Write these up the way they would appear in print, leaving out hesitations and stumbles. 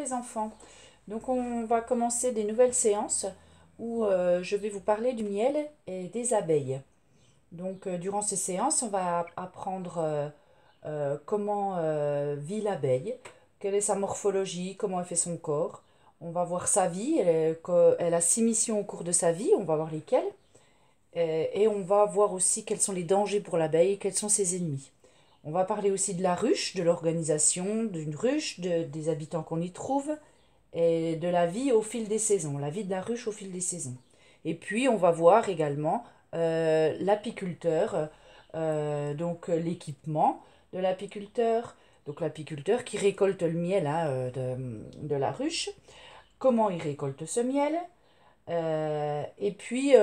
les enfants. Donc on va commencer des nouvelles séances où je vais vous parler du miel et des abeilles. Donc durant ces séances, on va apprendre comment vit l'abeille, quelle est sa morphologie, comment elle fait son corps. On va voir sa vie, elle a 6 missions au cours de sa vie, on va voir lesquelles. Et on va voir aussi quels sont les dangers pour l'abeille, quels sont ses ennemis. On va parler aussi de la ruche, de l'organisation d'une ruche, des habitants qu'on y trouve et de la vie au fil des saisons, la vie de la ruche au fil des saisons. Et puis on va voir également l'apiculteur, donc l'équipement de l'apiculteur, donc l'apiculteur qui récolte le miel de la ruche, comment il récolte ce miel, et puis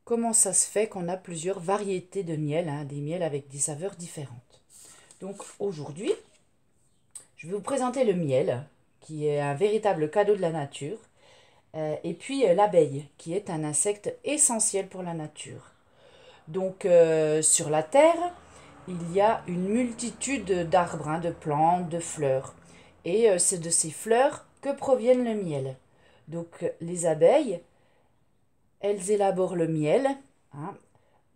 comment ça se fait qu'on a plusieurs variétés de miel, des miels avec des saveurs différentes. Donc aujourd'hui, je vais vous présenter le miel, qui est un véritable cadeau de la nature, et puis l'abeille, qui est un insecte essentiel pour la nature. Donc sur la Terre, il y a une multitude d'arbres, de plantes, de fleurs. Et c'est de ces fleurs que proviennent le miel. Donc les abeilles, elles élaborent le miel hein,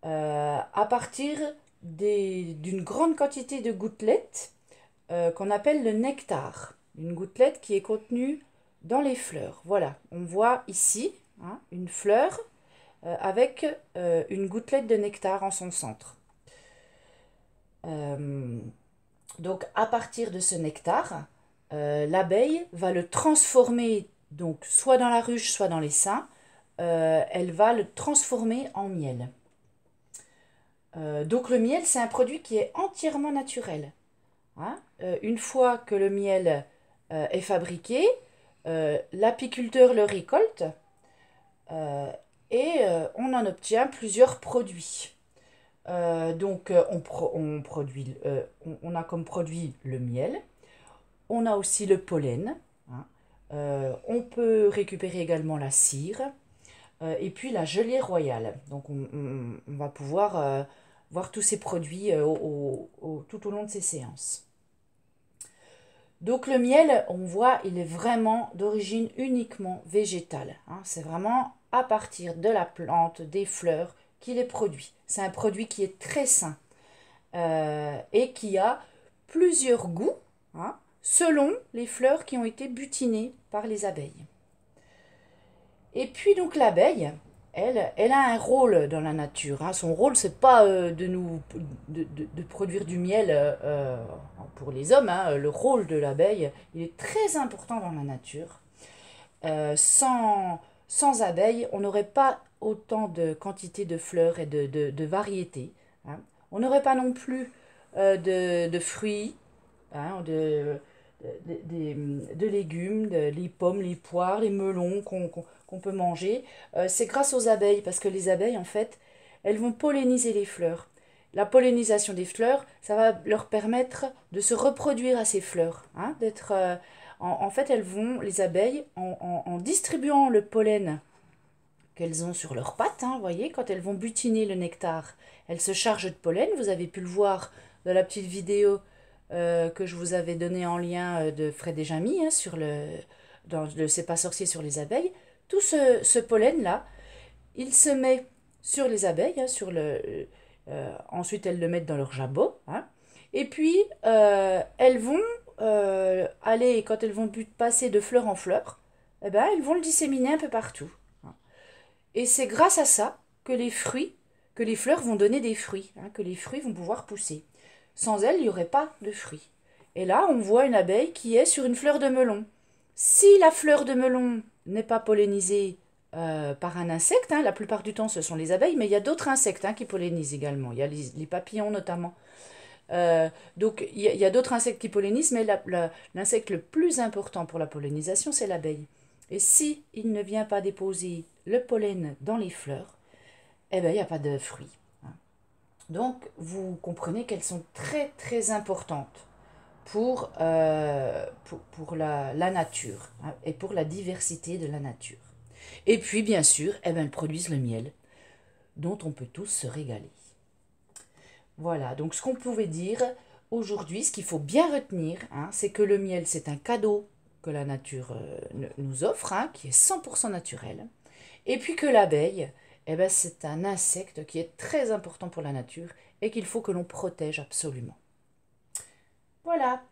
à partir d'une grande quantité de gouttelettes qu'on appelle le nectar. Une gouttelette qui est contenue dans les fleurs. Voilà, on voit ici une fleur avec une gouttelette de nectar en son centre. Euh, donc à partir de ce nectar, l'abeille va le transformer, donc soit dans la ruche, soit dans les seins, elle va le transformer en miel. Donc le miel, c'est un produit qui est entièrement naturel. Une fois que le miel est fabriqué, l'apiculteur le récolte euh, et on en obtient plusieurs produits. Donc on a comme produit le miel, on a aussi le pollen, on peut récupérer également la cire et puis la gelée royale. Donc on va pouvoir voir tous ces produits tout au long de ces séances. Donc le miel, on voit, il est vraiment d'origine uniquement végétale. C'est vraiment à partir de la plante, des fleurs, qu'il est produit. C'est un produit qui est très sain et qui a plusieurs goûts selon les fleurs qui ont été butinées par les abeilles. Et puis donc l'abeille, elle a un rôle dans la nature. Son rôle, c'est pas de produire du miel pour les hommes. Le rôle de l'abeille, il est très important dans la nature. Sans abeilles, on n'aurait pas autant de quantité de fleurs et de variétés. On n'aurait pas non plus de fruits, de légumes, les pommes, les poires, les melons qu'on peut manger. C'est grâce aux abeilles, parce que les abeilles, en fait, elles vont polliniser les fleurs. La pollinisation des fleurs, ça va leur permettre de se reproduire à ces fleurs. En fait, les abeilles, en distribuant le pollen qu'elles ont sur leurs pattes, vous voyez, quand elles vont butiner le nectar, elles se chargent de pollen. Vous avez pu le voir dans la petite vidéo que je vous avais donnée en lien de Fred et Jamy dans le C'est pas sorcier sur les abeilles. Tout ce pollen-là, il se met sur les abeilles, ensuite elles le mettent dans leur jabot, et puis elles vont aller, quand elles vont passer de fleur en fleur, elles vont le disséminer un peu partout. Et c'est grâce à ça que les fleurs vont donner des fruits, que les fruits vont pouvoir pousser. Sans elles, il n'y aurait pas de fruits. Et là, on voit une abeille qui est sur une fleur de melon. Si la fleur de melon n'est pas pollinisée par un insecte, la plupart du temps ce sont les abeilles, mais il y a d'autres insectes qui pollinisent également. Il y a les papillons notamment. Donc il y a d'autres insectes qui pollinisent, mais l'insecte le plus important pour la pollinisation, c'est l'abeille. Et si il ne vient pas déposer le pollen dans les fleurs, il n'y a pas de fruits. Donc vous comprenez qu'elles sont très très importantes pour la nature et pour la diversité de la nature. Et puis bien sûr, elles produisent le miel dont on peut tous se régaler. Voilà, donc ce qu'on pouvait dire aujourd'hui, ce qu'il faut bien retenir, hein, c'est que le miel, c'est un cadeau que la nature nous offre, hein, qui est 100% naturel. Et puis que l'abeille, eh ben, c'est un insecte qui est très important pour la nature et qu'il faut que l'on protège absolument. Voilà.